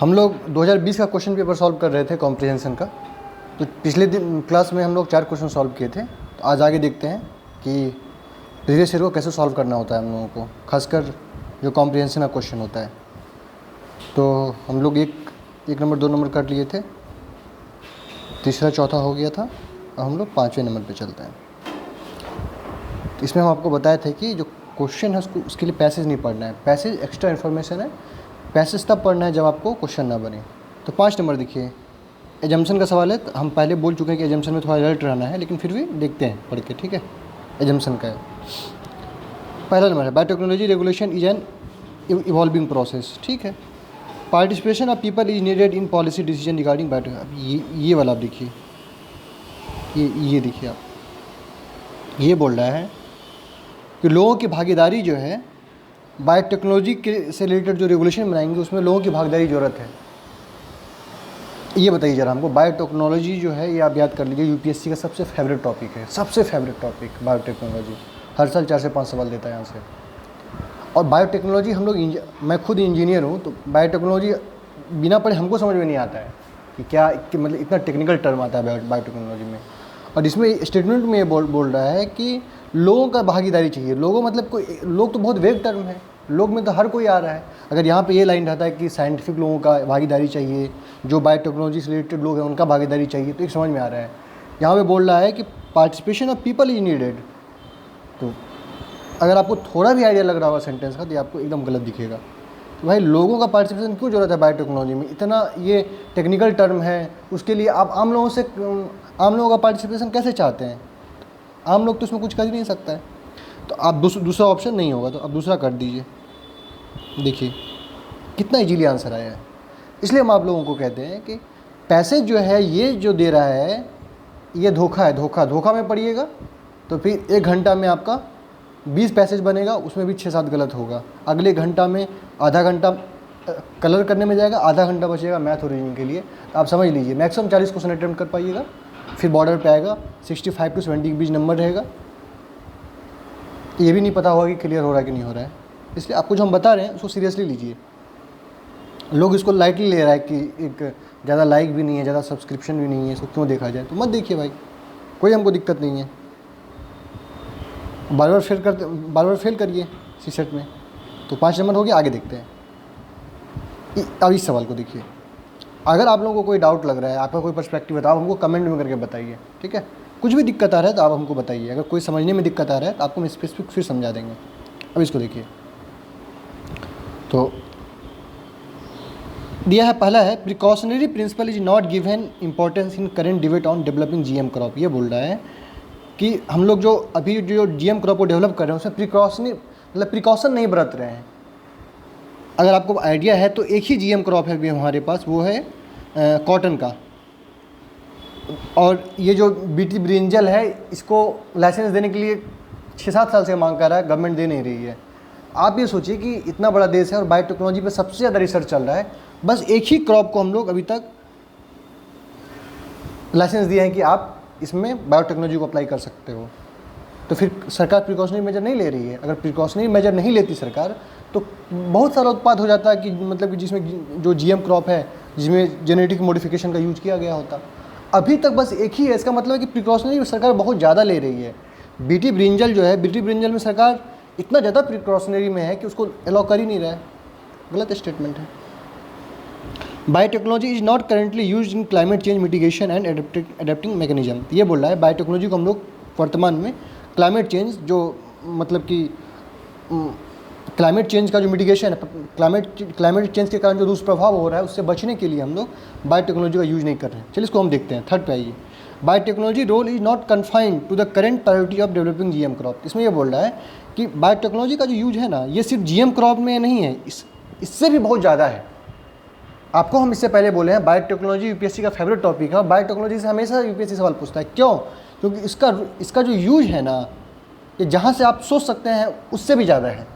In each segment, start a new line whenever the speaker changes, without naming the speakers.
हम लोग 2020 का क्वेश्चन पेपर सॉल्व कर रहे थे कॉम्प्रिहेंशन का। तो पिछले दिन क्लास में हम लोग 4 क्वेश्चन सॉल्व किए थे। तो आज आगे देखते हैं कि प्रीवियस ईयर को कैसे सॉल्व करना होता है हम लोगों को, खासकर जो कॉम्प्रिहेंशन का क्वेश्चन होता है। तो हम लोग एक नंबर 2 नंबर कर लिए थे, तीसरा चौथा हो गया था, और हम लोग 5वें नंबर पे चलते हैं। तो इसमें हम आपको बताए थे कि जो क्वेश्चन है उसके लिए पैसेज नहीं पढ़ना है, पैसेज एक्स्ट्रा इन्फॉर्मेशन है, पैसेज तब पढ़ना है जब आपको क्वेश्चन ना बने। तो 5 नंबर देखिए, एजम्पशन का सवाल है। तो हम पहले बोल चुके हैं कि एजम्पशन में थोड़ा अलर्ट रहना है, लेकिन फिर भी देखते हैं पढ़ के, ठीक है। एजम्पशन का है, पहला नंबर है biotechnology regulation is an evolving process, ठीक है। Participation of people is needed in policy decision regarding bio. अब ये वाला आप देखिए, ये देखिए आप, ये बोल रहा है कि लोगों की भागीदारी जो है बायोटेक्नोलॉजी के से रिलेटेड जो रेगुलेशन बनाएंगे उसमें लोगों की भागीदारी ज़रूरत है। ये बताइए ज़रा हमको, बायोटेक्नोलॉजी जो है ये आप याद कर लीजिए, यूपीएससी का सबसे फेवरेट टॉपिक है, सबसे फेवरेट टॉपिक बायोटेक्नोलॉजी। हर साल 4 से 5 सवाल देता है यहाँ से। और बायोटेक्नोलॉजी हम लोग मैं खुद इंजीनियर हूँ, तो बायोटेक्नोलॉजी बिना पढ़े हमको समझ में नहीं आता है कि क्या कि मतलब इतना टेक्निकल टर्म आता है बायोटेक्नोलॉजी में। और इसमें स्टेटमेंट में ये बोल रहा है कि लोगों का भागीदारी चाहिए। लोगों मतलब कोई लोग तो बहुत वेग टर्म है, लोग में तो हर कोई आ रहा है। अगर यहाँ पे ये लाइन रहता है कि साइंटिफिक लोगों का भागीदारी चाहिए, जो बायोटेक्नोलॉजी से रिलेटेड लोग हैं उनका भागीदारी चाहिए, तो एक समझ में आ रहा है। यहाँ पे बोल रहा है कि participation of people is needed. तो अगर आपको थोड़ा भी आइडिया लग रहा होगा सेंटेंस का, तो आपको एकदम गलत दिखेगा। तो भाई लोगों का पार्टिसिपेशन क्यों ज़रूरत है बायोटेक्नोलॉजी में, इतना ये टेक्निकल टर्म है, उसके लिए आप आम लोगों का पार्टिसिपेशन कैसे चाहते हैं? आम लोग तो इसमें कुछ कर ही नहीं सकता है। तो आप दूसरा ऑप्शन नहीं होगा, तो आप दूसरा कर दीजिए। देखिए कितना इजीली आंसर आया है। इसलिए हम आप लोगों को कहते हैं कि पैसेज जो है ये जो दे रहा है ये धोखा है। धोखा में पढ़िएगा तो फिर 1 घंटा में आपका 20 पैसेज बनेगा, उसमें भी 6-7 गलत होगा। अगले घंटा में आधा घंटा कलर करने में जाएगा, आधा घंटा बचेगा मैथ और रीजनिंग के लिए। तो आप समझ लीजिए मैक्सिमम 40 क्वेश्चन अटेम्प्ट कर पाइएगा। फिर बॉर्डर पे आएगा 65 से 70 के बीच नंबर रहेगा। ये भी नहीं पता होगा कि क्लियर हो रहा है कि नहीं हो रहा है। इसलिए आपको जो हम बता रहे हैं उसको सीरियसली लीजिए। लोग इसको लाइटली ले रहा है कि एक ज़्यादा लाइक भी नहीं है, ज़्यादा सब्सक्रिप्शन भी नहीं है, इसको क्यों देखा जाए। तो मत देखिए भाई, कोई हमको दिक्कत नहीं है। बार बार फेल करिए सीसेट में। तो 5 नंबर हो गया, आगे देखते हैं। अब इस सवाल को देखिए, अगर आप लोगों को कोई डाउट लग रहा है, आपका कोई पर्सपेक्टिव है, तो आप हमको कमेंट में करके बताइए, ठीक है। कुछ भी दिक्कत आ रहा है तो आप हमको बताइए। अगर कोई समझने में दिक्कत आ रहा है तो आपको हम स्पेसिफिक फिर समझा देंगे। अब इसको देखिए, तो दिया है, पहला है precautionary principle is not given importance in current debate on developing GM crop. ये बोल रहा है कि हम लोग जो अभी जो जीएम क्रॉप को डेवलप कर रहे हैं उसमें प्रिकॉशन नहीं बरत रहे हैं। अगर आपको आइडिया है तो एक ही जीएम क्रॉप है हमारे पास, वो है कॉटन का। और ये जो बीटी ब्रिंजल है, इसको लाइसेंस देने के लिए 6-7 साल से मांग कर रहा है, गवर्नमेंट दे नहीं रही है। आप ये सोचिए कि इतना बड़ा देश है और बायोटेक्नोलॉजी पे सबसे ज़्यादा रिसर्च चल रहा है, बस एक ही क्रॉप को हम लोग अभी तक लाइसेंस दिए हैं कि आप इसमें बायोटेक्नोलॉजी को अप्लाई कर सकते हो। तो फिर सरकार प्रिकॉशनरी मेजर नहीं ले रही है। अगर प्रिकॉशनरी मेजर नहीं लेती सरकार, तो बहुत सारा उत्पाद हो जाता है कि मतलब कि जिसमें जो जीएम क्रॉप है, जिसमें जेनेटिक मॉडिफिकेशन का यूज किया गया होता। अभी तक बस एक ही है। इसका मतलब है कि प्रिकॉशनरी सरकार बहुत ज़्यादा ले रही है। बीटी ब्रिंजल जो है, बीटी ब्रिंजल में सरकार इतना ज़्यादा प्रिकॉशनरी में है कि उसको अलाउ कर ही नहीं रहा है। गलत स्टेटमेंट है। Biotechnology is not currently use in climate change mitigation and adapting mechanism. ये बोल रहा है बायोटेक्नोलॉजी को हम लोग वर्तमान में क्लाइमेट चेंज, जो मतलब कि क्लाइमेट चेंज का जो मिटिगेशन है, क्लाइमेट चेंज के कारण जो दुष्प्रभाव हो रहा है उससे बचने के लिए हम लोग बायोटेक्नोलॉजी का यूज़ नहीं कर रहे हैं। चलिए इसको हम देखते हैं। 3rd पे आइए, biotechnology role is not confined to the current priority of developing GM crop. इसमें ये बोल रहा है कि बायोटेक्नोलॉजी का जो यूज है ना, ये सिर्फ जीएम क्रॉप में नहीं है, इससे भी बहुत ज़्यादा है। आपको हम इससे पहले बोले हैं बायोटेक्नोलॉजी यूपीएससी का फेवरेट टॉपिक है और बायोटेक्नोलॉजी से हमेशा यूपीएससी सवाल पूछता है। क्यों? क्योंकि इसका जो यूज है ना, ये जहाँ से आप सोच सकते हैं उससे भी ज़्यादा है।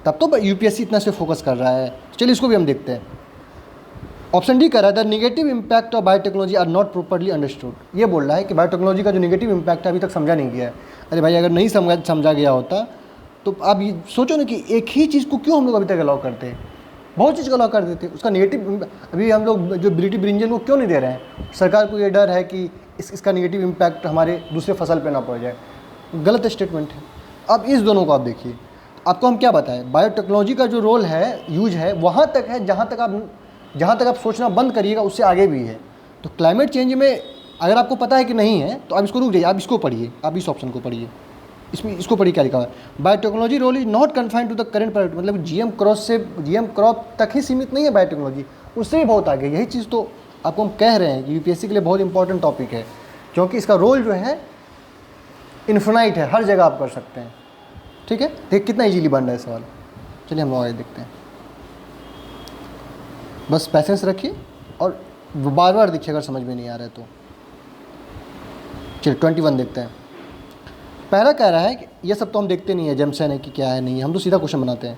तब तो यूपीएससी इतना से फोकस कर रहा है। चलिए इसको भी हम देखते हैं। ऑप्शन डी कर रहा है the negative impact of biotechnology are not properly understood. ये बोल रहा है कि बायोटेक्नोलॉजी का जो नेगेटिव इम्पैक्ट है अभी तक समझा नहीं गया है। अरे भाई, अगर नहीं समझा गया होता तो आप ये सोचो ना कि एक ही चीज़ को क्यों हम लोग अभी तक अलाउ करते हैं। बहुत चीज़ का लॉ कर देते हैं। उसका नेगेटिव, अभी हम लोग जो बिलिटी ब्रिंजन को क्यों नहीं दे रहे हैं? सरकार को ये डर है कि इसका नेगेटिव इम्पैक्ट हमारे दूसरे फसल पे ना पड़ जाए। गलत स्टेटमेंट है। अब इस दोनों को आप देखिए, आपको हम क्या बताएं, बायोटेक्नोलॉजी का जो रोल है, यूज है, वहाँ तक है जहाँ तक आप सोचना बंद करिएगा उससे आगे भी है। तो क्लाइमेट चेंज में अगर आपको पता है कि नहीं है तो आप इसको रुक जाइए, आप इसको पढ़िए, आप इस ऑप्शन को पढ़िए, इसमें इसको पढ़िए क्या लिखा हुआ है। Biotechnology role is not confined to the current priority, मतलब जीएम क्रॉप तक ही सीमित नहीं है बायोटेक्नोलॉजी, उससे भी बहुत आगे। यही चीज़ तो आपको हम कह रहे हैं कि यूपीएससी के लिए बहुत इंपॉर्टेंट टॉपिक है, क्योंकि इसका रोल जो है इन्फिनाइट है, हर जगह आप कर सकते हैं। ठीक है, देख कितना इजीली बन रहा है सवाल। चलिए हम लोग आगे देखते हैं, बस पैसेंस रखिए और बार बार देखिए अगर समझ में नहीं आ रहा है तो। चलिए 21 देखते हैं। पहला कह रहा है कि ये सब तो हम देखते नहीं है, जमसन है कि क्या है नहीं है, हम तो सीधा क्वेश्चन बनाते हैं।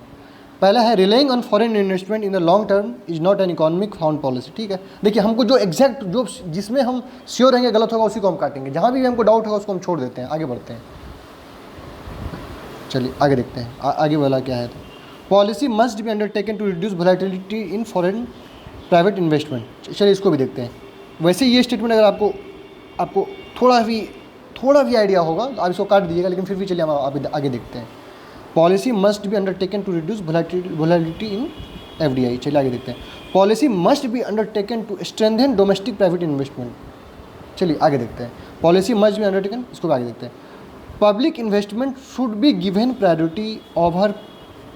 पहला है relying on foreign investment in the long term is not an economic found policy. ठीक है, देखिए हमको जो एग्जैक्ट जो जिसमें हम श्योर रहेंगे गलत होगा उसी को हम काटेंगे, जहाँ भी हमको डाउट होगा उसको हम छोड़ देते हैं, आगे बढ़ते हैं। चलिए आगे देखते हैं, आगे वाला क्या है। Policy must be undertaken to reduce volatility in foreign private investment. चलिए इसको भी देखते हैं। वैसे ये स्टेटमेंट अगर आपको थोड़ा भी आइडिया होगा तो आप इसको काट दीजिएगा, लेकिन फिर भी चलिए हम आगे देखते हैं। Policy must be undertaken to reduce volatility in FDI. चलिए आगे देखते हैं। Policy must be undertaken to strengthen domestic private investment. चलिए आगे देखते हैं। पॉलिसी मस्ट बी अंडरटेकन, इसको भी आगे देखते हैं। Public investment should be given priority over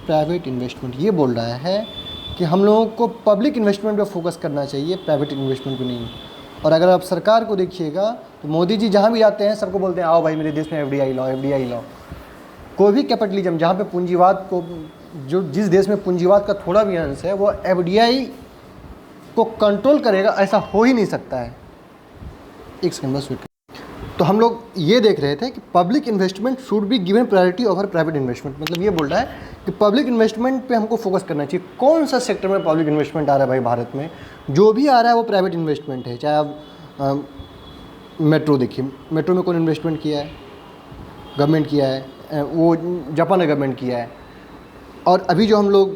private investment. ये बोल रहा है कि हम लोगों को पब्लिक इन्वेस्टमेंट पर फोकस करना चाहिए, प्राइवेट इन्वेस्टमेंट पर नहीं। और अगर आप सरकार को देखिएगा तो मोदी जी जहाँ भी जाते हैं सबको बोलते हैं आओ भाई मेरे देश में एफडीआई लाओ, एफडीआई लाओ। कोई भी कैपिटलिज्म जहाँ पे पूंजीवाद को, जो जिस देश में पूंजीवाद का थोड़ा भी अंश है, वो एफडीआई को कंट्रोल करेगा, ऐसा हो ही नहीं सकता है। एक सेकंड बस वेट। तो हम लोग ये देख रहे थे कि public investment should be given priority over private investment. मतलब ये बोल रहा है कि पब्लिक इन्वेस्टमेंट पे हमको फोकस करना चाहिए। कौन सा सेक्टर में पब्लिक इन्वेस्टमेंट आ रहा है भाई भारत में? जो भी आ रहा है वो प्राइवेट इन्वेस्टमेंट है। चाहे आप मेट्रो देखिए, मेट्रो में कौन इन्वेस्टमेंट किया है? गवर्नमेंट किया है, वो जापान ने गवर्नमेंट किया है। और अभी जो हम लोग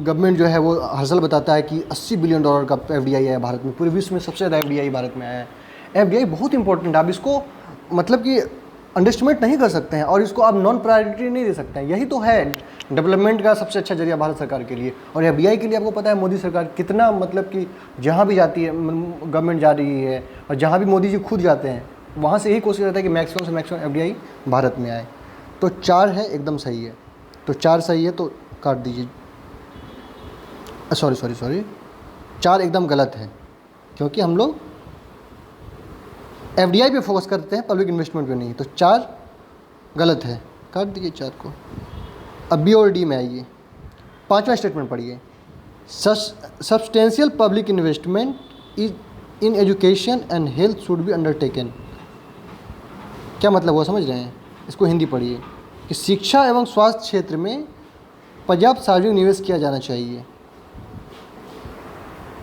गवर्नमेंट जो है वो हर साल बताता है कि $80 बिलियन का एफडीआई है भारत में, पूरे विश्व में सबसे ज़्यादा एफडीआई भारत में आया है। एफडीआई बहुत इंपॉर्टेंट है, आप इसको मतलब कि अंडरस्टिमेट नहीं कर सकते हैं और इसको आप नॉन प्रायोरिटी नहीं दे सकते हैं। यही तो है डेवलपमेंट का सबसे अच्छा जरिया भारत सरकार के लिए। और एफडीआई के लिए आपको पता है मोदी सरकार कितना, मतलब कि जहाँ भी जाती है गवर्नमेंट जा रही है, और जहाँ भी मोदी जी खुद जाते हैं वहाँ से यही कोशिश रहता है कि मैक्सिमम से मैक्सिमम एफडीआई भारत में आए। तो 4 है, एकदम सही है। तो 4 सही है तो काट दीजिए। सॉरी 4 एकदम गलत है, क्योंकि हम लोग एफडीआई पे फोकस करते हैं, पब्लिक इन्वेस्टमेंट पे नहीं। तो 4 गलत है, काट दीजिए 4 को। अब बी और डी में आइए। 5वां स्टेटमेंट पढ़िए। Substantial public investment is in education and health should be undertaken. क्या मतलब वो समझ रहे हैं? इसको हिंदी पढ़िए कि शिक्षा एवं स्वास्थ्य क्षेत्र में पर्याप्त सार्वजनिक निवेश किया जाना चाहिए।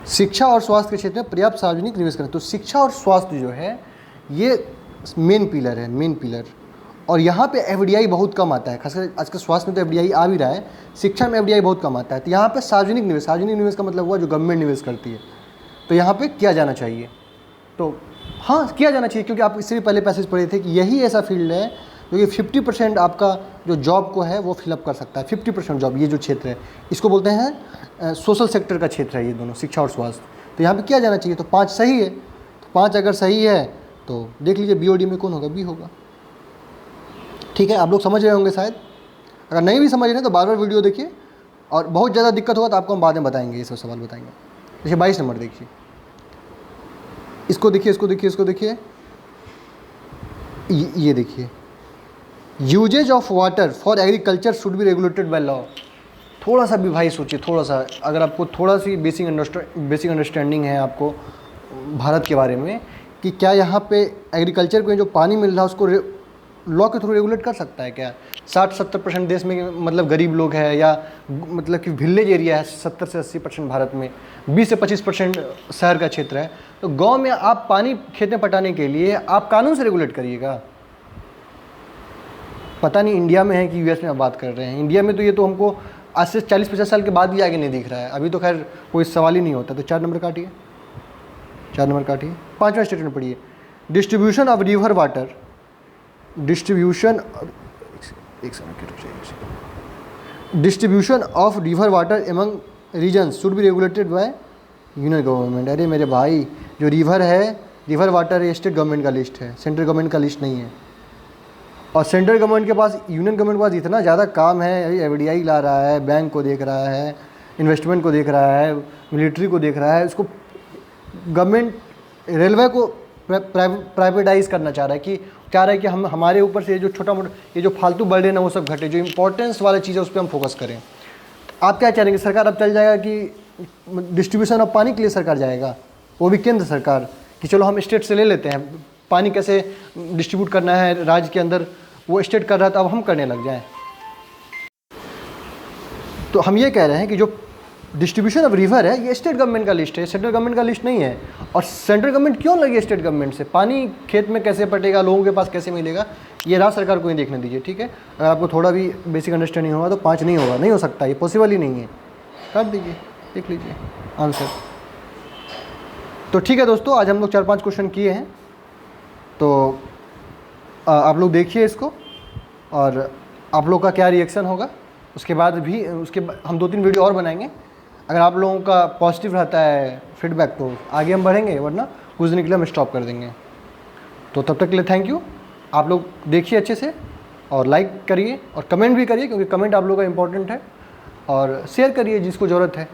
शिक्षा और स्वास्थ्य के क्षेत्र में पर्याप्त सार्वजनिक निवेश करें। तो शिक्षा और स्वास्थ्य जो है ये मेन पिलर है, मेन पिलर। और यहाँ पे एफडीआई बहुत कम आता है, खासकर आजकल स्वास्थ्य में तो एफडीआई आ भी रहा है, शिक्षा में एफडीआई बहुत कम आता है। तो यहाँ पे सार्वजनिक निवेश का मतलब हुआ जो गवर्नमेंट निवेश करती है, तो यहाँ पे किया जाना चाहिए। तो हाँ, किया जाना चाहिए, क्योंकि आप इससे भी पहले पैसेज पढ़े थे कि यही ऐसा फील्ड है जो कि 50% आपका जो जॉब को है वो फिलअप कर सकता है। 50% जॉब, ये जो क्षेत्र है इसको बोलते हैं सोशल सेक्टर का क्षेत्र है ये दोनों, शिक्षा और स्वास्थ्य। तो यहाँ पे किया जाना चाहिए। तो 5 सही है। तो 5 अगर सही है तो देख लीजिए बीओडी में कौन होगा? बी होगा। ठीक है, आप लोग समझ रहे होंगे शायद। अगर नहीं भी समझ रहे हैं तो बार बार वीडियो देखिए, और बहुत ज़्यादा दिक्कत होगा तो आपको हम बाद में बताएंगे, ये सब सवाल बताएंगे। देखिए 22 नंबर देखिए, इसको देखिए, इसको देखिए, ये देखिए। Uses of water for agriculture should be regulated by law. थोड़ा सा भी भाई सोचिए, थोड़ा सा, अगर आपको थोड़ा सी बेसिक अंडरस्टैंडिंग है आपको भारत के बारे में, कि क्या यहाँ पे एग्रीकल्चर को जो पानी मिल रहा है उसको लॉ के थ्रू रेगुलेट कर सकता है क्या? 60-70% देश में मतलब गरीब लोग हैं, या मतलब कि विलेज एरिया है 70 से 80% भारत में, 20 से 25% शहर का क्षेत्र है। तो गांव में आप पानी खेत में पटाने के लिए आप कानून से रेगुलेट करिएगा। पता नहीं इंडिया में है कि यूएस में आप बात कर रहे हैं। इंडिया में तो ये तो हमको आज से 40-50 साल के बाद भी आगे नहीं दिख रहा है, अभी तो खैर कोई सवाल ही नहीं होता। तो 4 नंबर काटिए, 4 नंबर काटिए। 5वां स्टेटमेंट पढ़िए, distribution of river water, distribution, एक सेकंड रुक जाइए, distribution of river water among regions should be regulated by union government. अरे मेरे भाई, जो रिवर है, रिवर वाटर ये स्टेट गवर्नमेंट का लिस्ट है, सेंट्रल गवर्नमेंट का लिस्ट नहीं है। और सेंट्रल गवर्नमेंट के पास, यूनियन गवर्नमेंट के पास इतना ज़्यादा काम है, अभी एफडीआई ला रहा है, बैंक को देख रहा है, इन्वेस्टमेंट को देख रहा है, मिलिट्री को देख रहा है, उसको गवर्नमेंट रेलवे को प्राइवेटाइज करना चाह रहा है, कि चाह रहा है कि हम हमारे ऊपर से जो छोटा मोटा ये जो फालतू बर्डन है वो सब घटे, जो इंपॉर्टेंस वाला चीज़ है उस पर हम फोकस करें। आप क्या चाहेंगे, सरकार अब चल जाएगा कि डिस्ट्रीब्यूशन ऑफ पानी के लिए सरकार जाएगा, वो भी केंद्र सरकार, कि चलो हम स्टेट से ले लेते हैं, पानी कैसे डिस्ट्रीब्यूट करना है राज्य के अंदर, वो स्टेट कर रहा था, अब हम करने लग जाएं। तो हम ये कह रहे हैं कि जो डिस्ट्रीब्यूशन ऑफ रिवर है ये स्टेट गवर्नमेंट का लिस्ट है, सेंट्रल गवर्नमेंट का लिस्ट नहीं है। और सेंट्रल गवर्नमेंट क्यों लगी स्टेट गवर्नमेंट से, पानी खेत में कैसे पटेगा, लोगों के पास कैसे मिलेगा, ये राज्य सरकार को ही देखने दीजिए, ठीक है। अगर आपको थोड़ा भी बेसिक अंडरस्टैंडिंग होगा तो 5 नहीं होगा, नहीं हो सकता, ये पॉसिबल ही नहीं है। काट दीजिए, देख लीजिए आंसर। तो ठीक है दोस्तों, आज हम लोग 4-5 क्वेश्चन किए हैं, तो आप लोग देखिए इसको और आप लोग का क्या रिएक्शन होगा। उसके बाद भी हम 2-3 वीडियो और बनाएंगे। अगर आप लोगों का पॉजिटिव रहता है फीडबैक तो आगे हम बढ़ेंगे, वरना कुछ दिन के लिए हम स्टॉप कर देंगे। तो तब तक के लिए थैंक यू। आप लोग देखिए अच्छे से और लाइक करिए और कमेंट भी करिए, क्योंकि कमेंट आप लोगों का इम्पोर्टेंट है, और शेयर करिए जिसको ज़रूरत है।